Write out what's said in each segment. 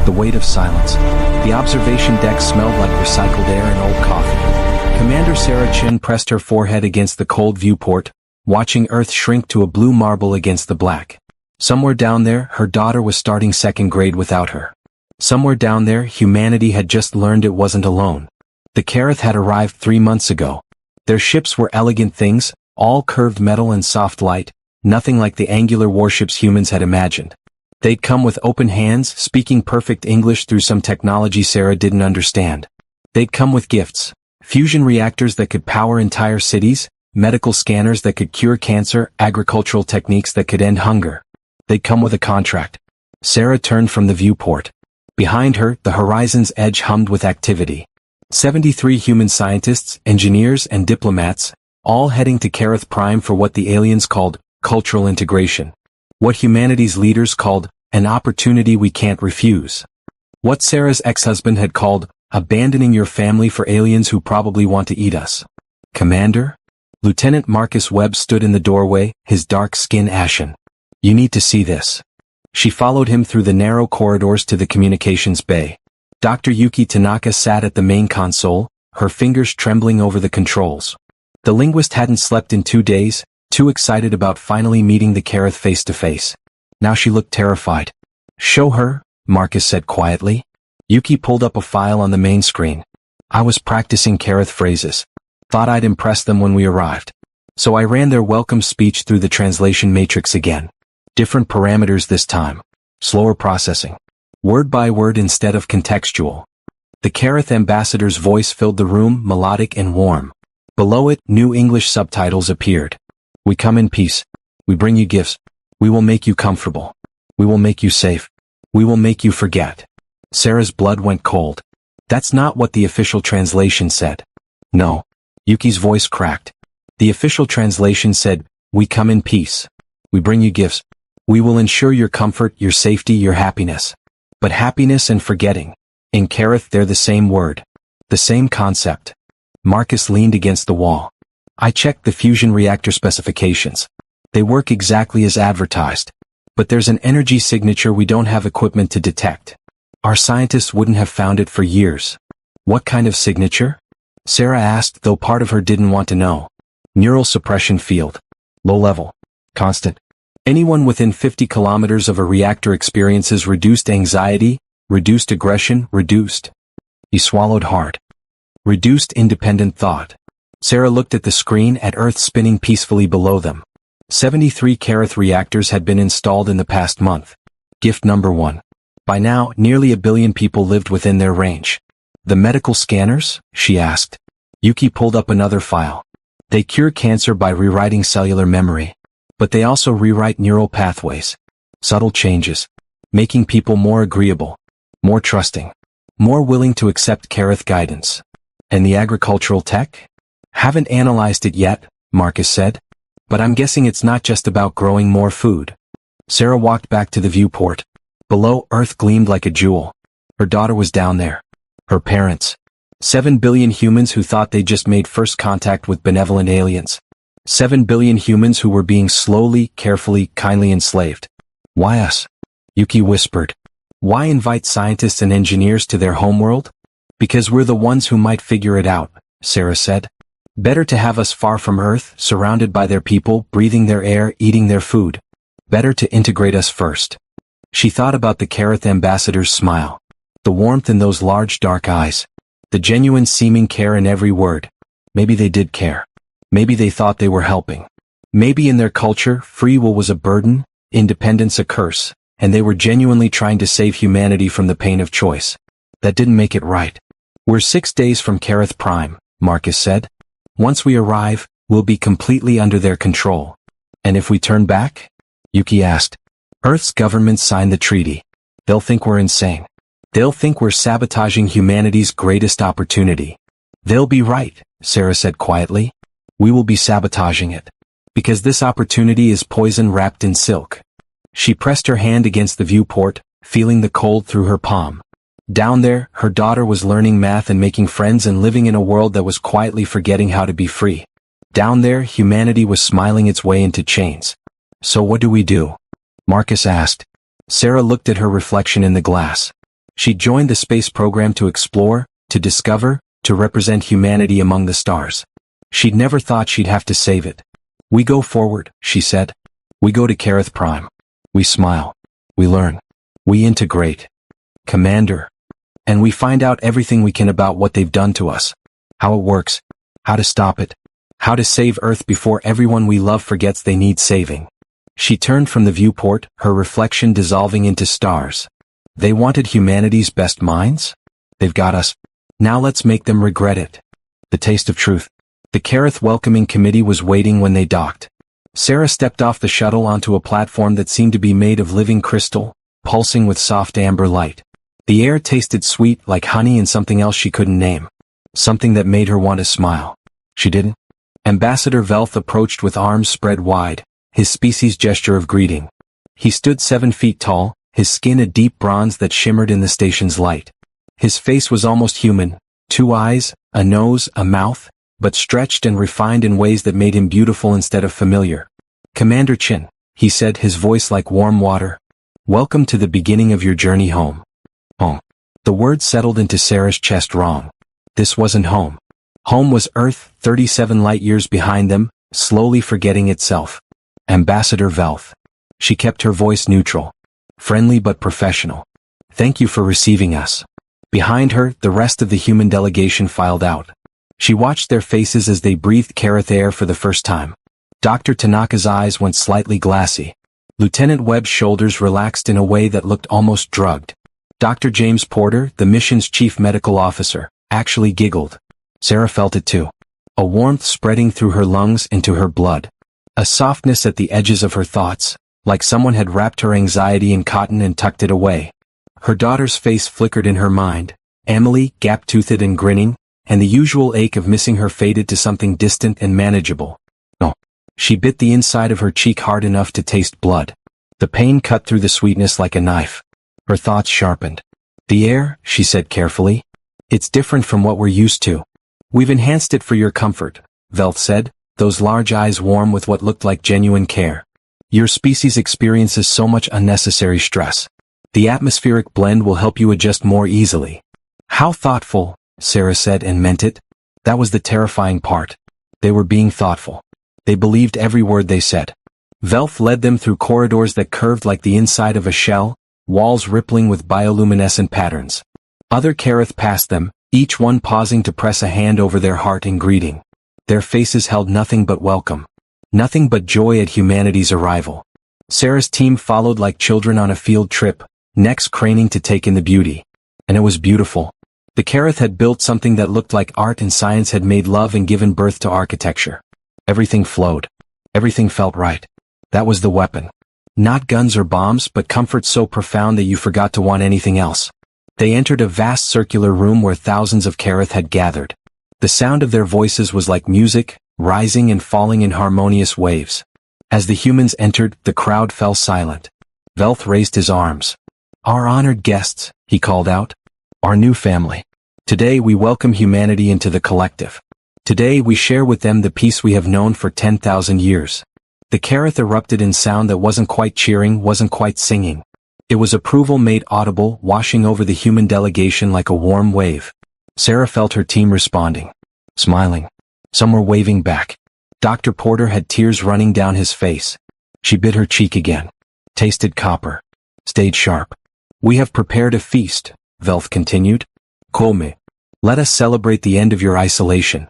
The weight of silence. The observation deck smelled like recycled air and old coffee. Commander Sarah Chin pressed her forehead against the cold viewport, watching Earth shrink to a blue marble against the black. Somewhere down there, her daughter was starting second grade without her. Somewhere down there, humanity had just learned it wasn't alone. The Kareth had arrived 3 months ago. Their ships were elegant things, all curved metal and soft light, nothing like the angular warships humans had imagined. They'd come with open hands, speaking perfect English through some technology Sarah didn't understand. They'd come with gifts. Fusion reactors that could power entire cities, medical scanners that could cure cancer, agricultural techniques that could end hunger. They'd come with a contract. Sarah turned from the viewport. Behind her, the horizon's edge hummed with activity. 73 human scientists, engineers, and diplomats, all heading to Kareth Prime for what the aliens called cultural integration. What humanity's leaders called an opportunity we can't refuse. What Sarah's ex-husband had called abandoning your family for aliens who probably want to eat us. Commander? Lieutenant Marcus Webb stood in the doorway, his dark skin ashen. You need to see this. She followed him through the narrow corridors to the communications bay. Dr. Yuki Tanaka sat at the main console, her fingers trembling over the controls. The linguist hadn't slept in 2 days, too excited about finally meeting the Kareth face to face. Now she looked terrified. Show her, Marcus said quietly. Yuki pulled up a file on the main screen. I was practicing Kareth phrases. Thought I'd impress them when we arrived. So I ran their welcome speech through the translation matrix again. Different parameters this time. Slower processing. Word by word instead of contextual. The Kareth ambassador's voice filled the room, melodic and warm. Below it, new English subtitles appeared. We come in peace. We bring you gifts. We will make you comfortable. We will make you safe. We will make you forget. Sarah's blood went cold. That's not what the official translation said. No. Yuki's voice cracked. The official translation said, we come in peace. We bring you gifts. We will ensure your comfort, your safety, your happiness. But happiness and forgetting. In Kareth they're the same word. The same concept. Marcus leaned against the wall. I checked the fusion reactor specifications. They work exactly as advertised. But there's an energy signature we don't have equipment to detect. Our scientists wouldn't have found it for years. What kind of signature? Sarah asked, though part of her didn't want to know. Neural suppression field. Low level. Constant. Anyone within 50 kilometers of a reactor experiences reduced anxiety, reduced aggression, reduced. He swallowed hard. Reduced independent thought. Sarah looked at the screen at Earth spinning peacefully below them. 73 Kareth reactors had been installed in the past month. Gift number 1. By now, nearly 1 billion people lived within their range. The medical scanners? She asked. Yuki pulled up another file. They cure cancer by rewriting cellular memory. But they also rewrite neural pathways. Subtle changes. Making people more agreeable. More trusting. More willing to accept Kareth guidance. And the agricultural tech? Haven't analyzed it yet, Marcus said. But I'm guessing it's not just about growing more food. Sarah walked back to the viewport. Below, Earth gleamed like a jewel. Her daughter was down there. Her parents. 7 billion humans who thought they just made first contact with benevolent aliens. 7 billion humans who were being slowly, carefully, kindly enslaved. Why us? Yuki whispered. Why invite scientists and engineers to their homeworld? Because we're the ones who might figure it out, Sarah said. Better to have us far from Earth, surrounded by their people, breathing their air, eating their food. Better to integrate us first. She thought about the Kareth ambassador's smile. The warmth in those large dark eyes. The genuine seeming care in every word. Maybe they did care. Maybe they thought they were helping. Maybe in their culture, free will was a burden, independence a curse, and they were genuinely trying to save humanity from the pain of choice. That didn't make it right. We're 6 days from Kareth Prime, Marcus said. Once we arrive, we'll be completely under their control. And if we turn back? Yuki asked. Earth's government signed the treaty. They'll think we're insane. They'll think we're sabotaging humanity's greatest opportunity. They'll be right, Sarah said quietly. We will be sabotaging it. Because this opportunity is poison wrapped in silk. She pressed her hand against the viewport, feeling the cold through her palm. Down there, her daughter was learning math and making friends and living in a world that was quietly forgetting how to be free. Down there, humanity was smiling its way into chains. So what do we do? Marcus asked. Sarah looked at her reflection in the glass. She joined the space program to explore, to discover, to represent humanity among the stars. She'd never thought she'd have to save it. We go forward, she said. We go to Kareth Prime. We smile. We learn. We integrate. Commander. And we find out everything we can about what they've done to us. How it works. How to stop it. How to save Earth before everyone we love forgets they need saving. She turned from the viewport, her reflection dissolving into stars. They wanted humanity's best minds? They've got us. Now let's make them regret it. The taste of truth. The Kareth welcoming committee was waiting when they docked. Sarah stepped off the shuttle onto a platform that seemed to be made of living crystal, pulsing with soft amber light. The air tasted sweet like honey and something else she couldn't name. Something that made her want to smile. She didn't. Ambassador Velth approached with arms spread wide, his species gesture of greeting. He stood 7 feet tall, his skin a deep bronze that shimmered in the station's light. His face was almost human, 2 eyes, a nose, a mouth, but stretched and refined in ways that made him beautiful instead of familiar. Commander Chin, he said, his voice like warm water. Welcome to the beginning of your journey home. Home. The word settled into Sarah's chest wrong. This wasn't home. Home was Earth, 37 light years behind them, slowly forgetting itself. Ambassador Velth. She kept her voice neutral. Friendly but professional. Thank you for receiving us. Behind her, the rest of the human delegation filed out. She watched their faces as they breathed Kareth air for the first time. Dr. Tanaka's eyes went slightly glassy. Lieutenant Webb's shoulders relaxed in a way that looked almost drugged. Dr. James Porter, the mission's chief medical officer, actually giggled. Sarah felt it too. A warmth spreading through her lungs into her blood. A softness at the edges of her thoughts, like someone had wrapped her anxiety in cotton and tucked it away. Her daughter's face flickered in her mind. Emily, gap-toothed and grinning, and the usual ache of missing her faded to something distant and manageable. No. She bit the inside of her cheek hard enough to taste blood. The pain cut through the sweetness like a knife. Her thoughts sharpened. The air, she said carefully. It's different from what we're used to. We've enhanced it for your comfort, Velth said, those large eyes warm with what looked like genuine care. Your species experiences so much unnecessary stress. The atmospheric blend will help you adjust more easily. How thoughtful, Sarah said and meant it. That was the terrifying part. They were being thoughtful. They believed every word they said. Velth led them through corridors that curved like the inside of a shell, walls rippling with bioluminescent patterns. Other Kareth passed them, each one pausing to press a hand over their heart in greeting. Their faces held nothing but welcome. Nothing but joy at humanity's arrival. Sarah's team followed like children on a field trip, necks craning to take in the beauty. And it was beautiful. The Kareth had built something that looked like art and science had made love and given birth to architecture. Everything flowed. Everything felt right. That was the weapon. Not guns or bombs, but comfort so profound that you forgot to want anything else. They entered a vast circular room where thousands of Kareth had gathered. The sound of their voices was like music, rising and falling in harmonious waves. As the humans entered, the crowd fell silent. Velth raised his arms. Our honored guests, he called out. Our new family. Today we welcome humanity into the collective. Today we share with them the peace we have known for 10,000 years. The Kareth erupted in sound that wasn't quite cheering, wasn't quite singing. It was approval made audible, washing over the human delegation like a warm wave. Sarah felt her team responding. Smiling. Some were waving back. Dr. Porter had tears running down his face. She bit her cheek again. Tasted copper. Stayed sharp. We have prepared a feast, Velth continued. Come. Let us celebrate the end of your isolation.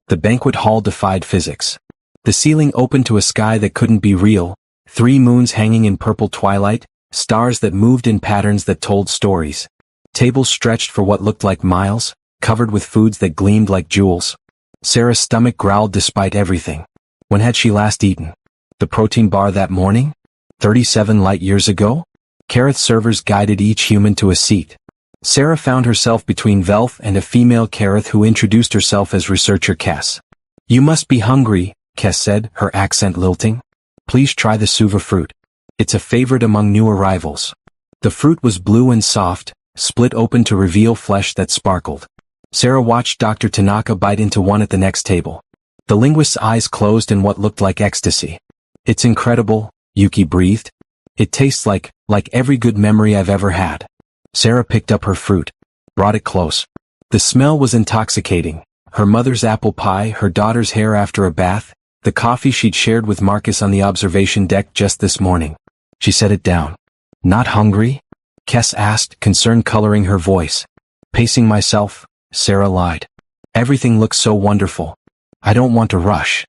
The banquet hall defied physics. The ceiling opened to a sky that couldn't be real, 3 moons hanging in purple twilight, stars that moved in patterns that told stories. Tables stretched for what looked like miles, covered with foods that gleamed like jewels. Sarah's stomach growled despite everything. When had she last eaten? The protein bar that morning? 37 light years ago? Kareth servers guided each human to a seat. Sarah found herself between Velth and a female Kareth who introduced herself as researcher Kess. You must be hungry, Kess said, her accent lilting. Please try the suva fruit. It's a favorite among new arrivals. The fruit was blue and soft, split open to reveal flesh that sparkled. Sarah watched Dr. Tanaka bite into one at the next table. The linguist's eyes closed in what looked like ecstasy. It's incredible, Yuki breathed. It tastes like every good memory I've ever had. Sarah picked up her fruit, brought it close. The smell was intoxicating. Her mother's apple pie, her daughter's hair after a bath, the coffee she'd shared with Marcus on the observation deck just this morning. She set it down. Not hungry? Kes asked, concern coloring her voice. Pacing myself, Sarah lied. Everything looks so wonderful. I don't want to rush.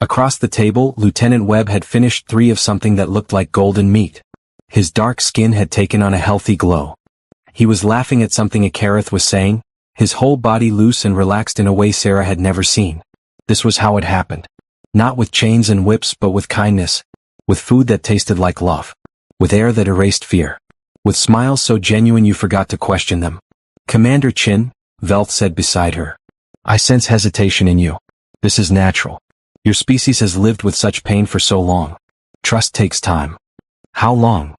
Across the table, Lieutenant Webb had finished 3 of something that looked like golden meat. His dark skin had taken on a healthy glow. He was laughing at something Akareth was saying, his whole body loose and relaxed in a way Sarah had never seen. This was how it happened. Not with chains and whips but with kindness. With food that tasted like love. With air that erased fear. With smiles so genuine you forgot to question them. Commander Chin, Velth said beside her. I sense hesitation in you. This is natural. Your species has lived with such pain for so long. Trust takes time. How long?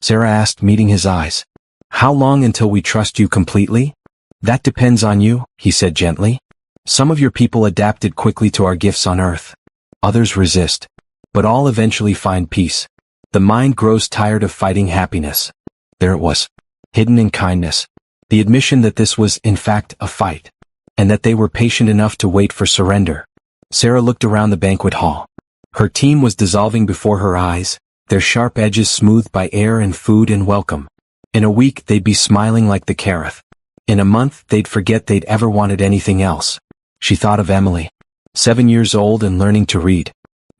Sarah asked, meeting his eyes. How long until we trust you completely? That depends on you, he said gently. Some of your people adapted quickly to our gifts on Earth. Others resist. But all eventually find peace. The mind grows tired of fighting happiness. There it was. Hidden in kindness. The admission that this was, in fact, a fight. And that they were patient enough to wait for surrender. Sarah looked around the banquet hall. Her team was dissolving before her eyes, their sharp edges smoothed by air and food and welcome. In a week they'd be smiling like the Kareth. In a month they'd forget they'd ever wanted anything else. She thought of Emily. 7 years old and learning to read.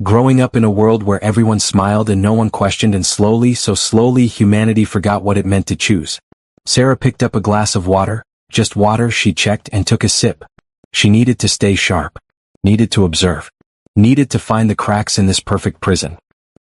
Growing up in a world where everyone smiled and no one questioned, and slowly, so slowly, humanity forgot what it meant to choose. Sarah picked up a glass of water, just water, she checked, and took a sip. She needed to stay sharp. Needed to observe. Needed to find the cracks in this perfect prison.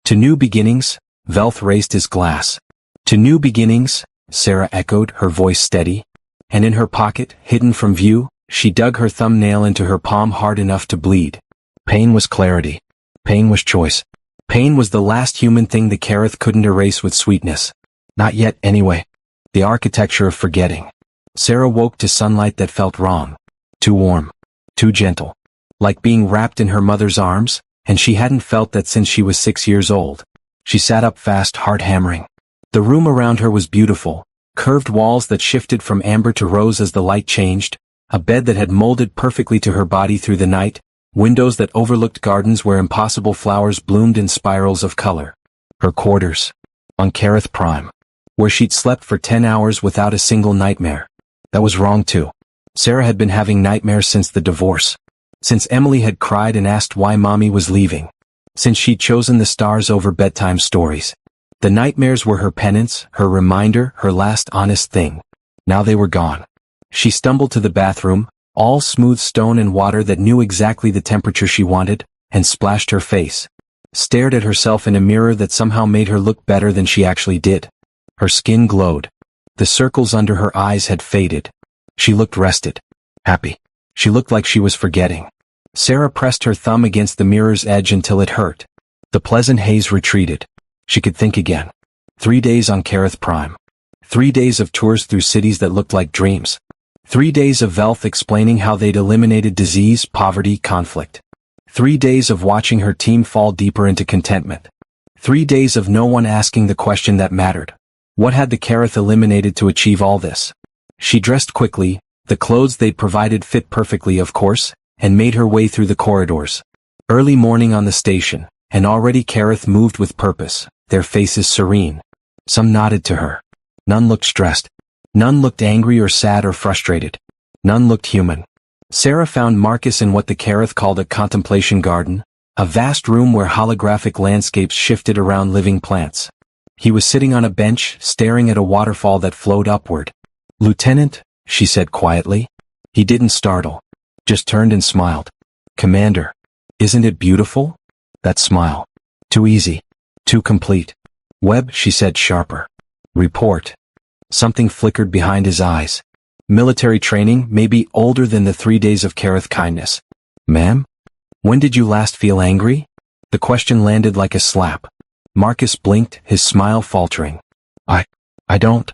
To new beginnings, Velth raised his glass. To new beginnings, Sarah echoed, her voice steady. And in her pocket, hidden from view, she dug her thumbnail into her palm hard enough to bleed. Pain was clarity. Pain was choice. Pain was the last human thing the Kareth couldn't erase with sweetness. Not yet, anyway. The architecture of forgetting. Sarah woke to sunlight that felt wrong. Too warm. Too gentle. Like being wrapped in her mother's arms, and she hadn't felt that since she was 6 years old. She sat up fast, heart hammering. The room around her was beautiful. Curved walls that shifted from amber to rose as the light changed. A bed that had molded perfectly to her body through the night. Windows that overlooked gardens where impossible flowers bloomed in spirals of color. Her quarters. On Kareth Prime. Where she'd slept for 10 hours without a single nightmare. That was wrong too. Sarah had been having nightmares since the divorce. Since Emily had cried and asked why mommy was leaving. Since she'd chosen the stars over bedtime stories. The nightmares were her penance, her reminder, her last honest thing. Now they were gone. She stumbled to the bathroom, all smooth stone and water that knew exactly the temperature she wanted, and splashed her face. Stared at herself in a mirror that somehow made her look better than she actually did. Her skin glowed. The circles under her eyes had faded. She looked rested. Happy. She looked like she was forgetting. Sarah pressed her thumb against the mirror's edge until it hurt. The pleasant haze retreated. She could think again. 3 days on Kareth Prime. 3 days of tours through cities that looked like dreams. 3 days of Velth explaining how they'd eliminated disease, poverty, conflict. 3 days of watching her team fall deeper into contentment. 3 days of no one asking the question that mattered. What had the Kareth eliminated to achieve all this? She dressed quickly, the clothes they'd provided fit perfectly of course, and made her way through the corridors. Early morning on the station, and already Kareth moved with purpose, their faces serene. Some nodded to her. None looked stressed. None looked angry or sad or frustrated. None looked human. Sarah found Marcus in what the Kareth called a contemplation garden, a vast room where holographic landscapes shifted around living plants. He was sitting on a bench, staring at a waterfall that flowed upward. "Lieutenant," she said quietly. He didn't startle. Just turned and smiled. "Commander. Isn't it beautiful?" That smile. Too easy. Too complete. "Webb," she said sharper. "Report." Something flickered behind his eyes. Military training, maybe older than the 3 days of Kareth kindness. "Ma'am? When did you last feel angry?" The question landed like a slap. Marcus blinked, his smile faltering. I don't.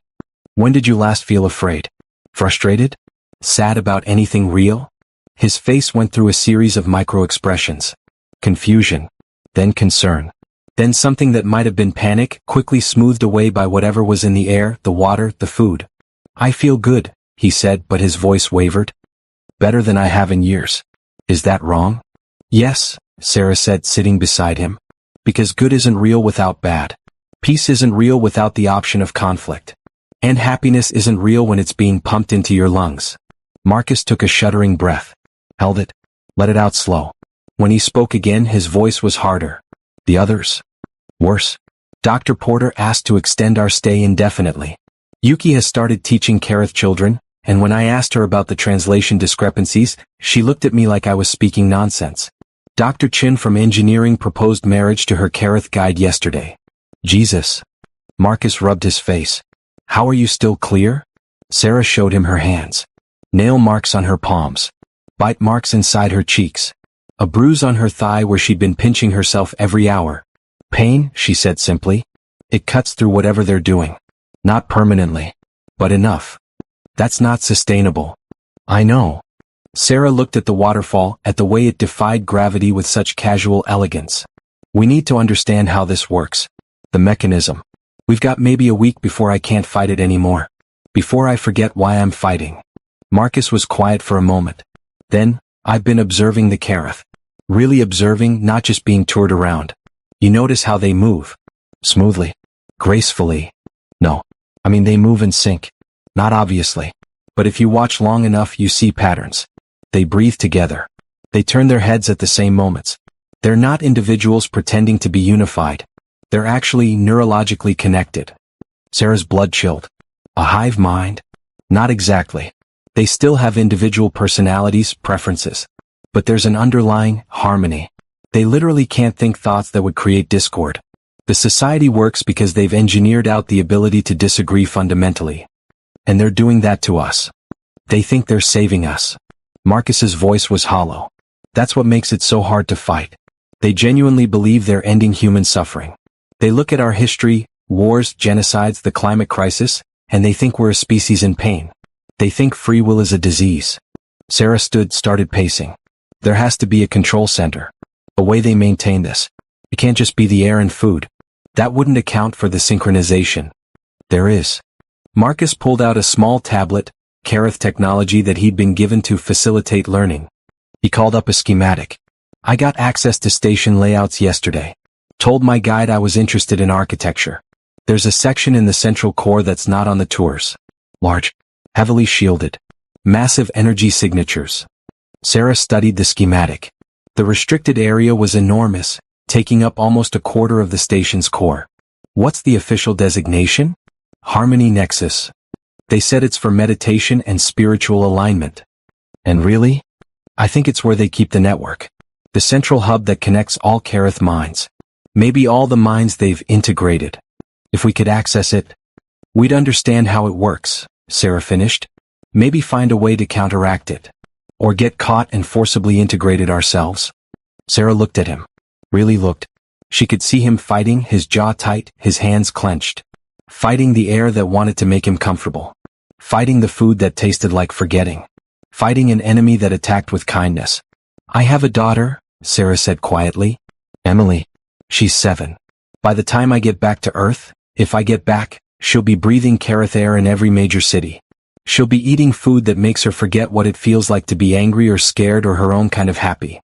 "When did you last feel afraid? Frustrated? Sad about anything real?" His face went through a series of micro-expressions. Confusion. Then concern. Then something that might have been panic, quickly smoothed away by whatever was in the air, the water, the food. I feel good, he said, but his voice wavered. Better than I have in years. Is that wrong? Yes, Sarah said, sitting beside him. Because good isn't real without bad. Peace isn't real without the option of conflict. And happiness isn't real when it's being pumped into your lungs. Marcus took a shuddering breath. Held it. Let it out slow. When he spoke again, his voice was harder. The others? Worse. Dr. Porter asked to extend our stay indefinitely. Yuki has started teaching Kareth children, and when I asked her about the translation discrepancies, she looked at me like I was speaking nonsense. Dr. Chin from engineering proposed marriage to her Kareth guide yesterday. Jesus. Marcus rubbed his face. How are you still clear? Sarah showed him her hands. Nail marks on her palms. Bite marks inside her cheeks. A bruise on her thigh where she'd been pinching herself every hour. Pain, she said simply. It cuts through whatever they're doing. Not permanently. But enough. That's not sustainable. I know. Sarah looked at the waterfall, at the way it defied gravity with such casual elegance. We need to understand how this works. The mechanism. We've got maybe a week before I can't fight it anymore. Before I forget why I'm fighting. Marcus was quiet for a moment. Then, I've been observing the Kareth. Really observing, not just being toured around. You notice how they move. Smoothly. Gracefully. No. I mean they move in sync. Not obviously. But if you watch long enough you see patterns. They breathe together. They turn their heads at the same moments. They're not individuals pretending to be unified. They're actually neurologically connected. Sarah's blood chilled. A hive mind? Not exactly. They still have individual personalities, preferences. But there's an underlying harmony. They literally can't think thoughts that would create discord. The society works because they've engineered out the ability to disagree fundamentally. And they're doing that to us. They think they're saving us. Marcus's voice was hollow. That's what makes it so hard to fight. They genuinely believe they're ending human suffering. They look at our history, wars, genocides, the climate crisis, and they think we're a species in pain. They think free will is a disease. Sarah started pacing. There has to be a control center. A way they maintain this. It can't just be the air and food. That wouldn't account for the synchronization. There is. Marcus pulled out a small tablet, Kareth technology that he'd been given to facilitate learning. He called up a schematic. I got access to station layouts yesterday. Told my guide I was interested in architecture. There's a section in the central core that's not on the tours. Large. Heavily shielded. Massive energy signatures. Sarah studied the schematic. The restricted area was enormous, taking up almost a quarter of the station's core. What's the official designation? Harmony Nexus. They said it's for meditation and spiritual alignment. And really? I think it's where they keep the network. The central hub that connects all Kareth minds. Maybe all the minds they've integrated. If we could access it, we'd understand how it works, Sarah finished. Maybe find a way to counteract it. Or get caught and forcibly integrated ourselves. Sarah looked at him. Really looked. She could see him fighting, his jaw tight, his hands clenched. Fighting the air that wanted to make him comfortable. Fighting the food that tasted like forgetting. Fighting an enemy that attacked with kindness. I have a daughter, Sarah said quietly. Emily. She's 7. By the time I get back to Earth, if I get back, she'll be breathing Kareth air in every major city. She'll be eating food that makes her forget what it feels like to be angry or scared or her own kind of happy.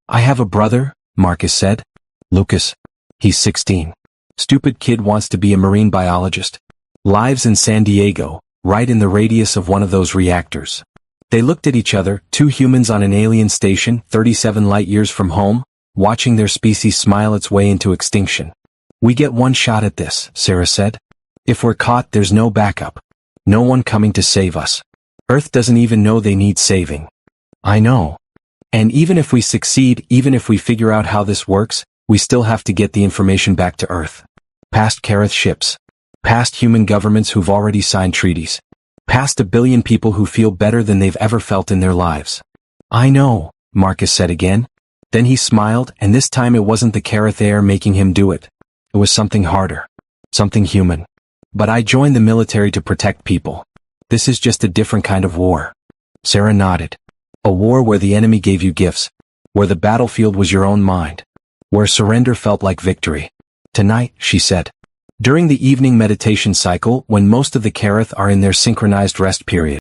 I have a brother, Marcus said. Lucas. He's 16. Stupid kid wants to be a marine biologist. Lives in San Diego, right in the radius of one of those reactors. They looked at each other, two humans on an alien station, 37 light years from home, watching their species smile its way into extinction. We get one shot at this, Sarah said. If we're caught, there's no backup. No one coming to save us. Earth doesn't even know they need saving. I know. And even if we succeed, even if we figure out how this works, we still have to get the information back to Earth. Past Kareth ships. Past human governments who've already signed treaties. Past 1 billion people who feel better than they've ever felt in their lives. I know, Marcus said again. Then he smiled, and this time it wasn't the Kareth air making him do it. It was something harder. Something human. But I joined the military to protect people. This is just a different kind of war. Sarah nodded. A war where the enemy gave you gifts. Where the battlefield was your own mind. Where surrender felt like victory. Tonight, she said. During the evening meditation cycle when most of the Karath are in their synchronized rest period.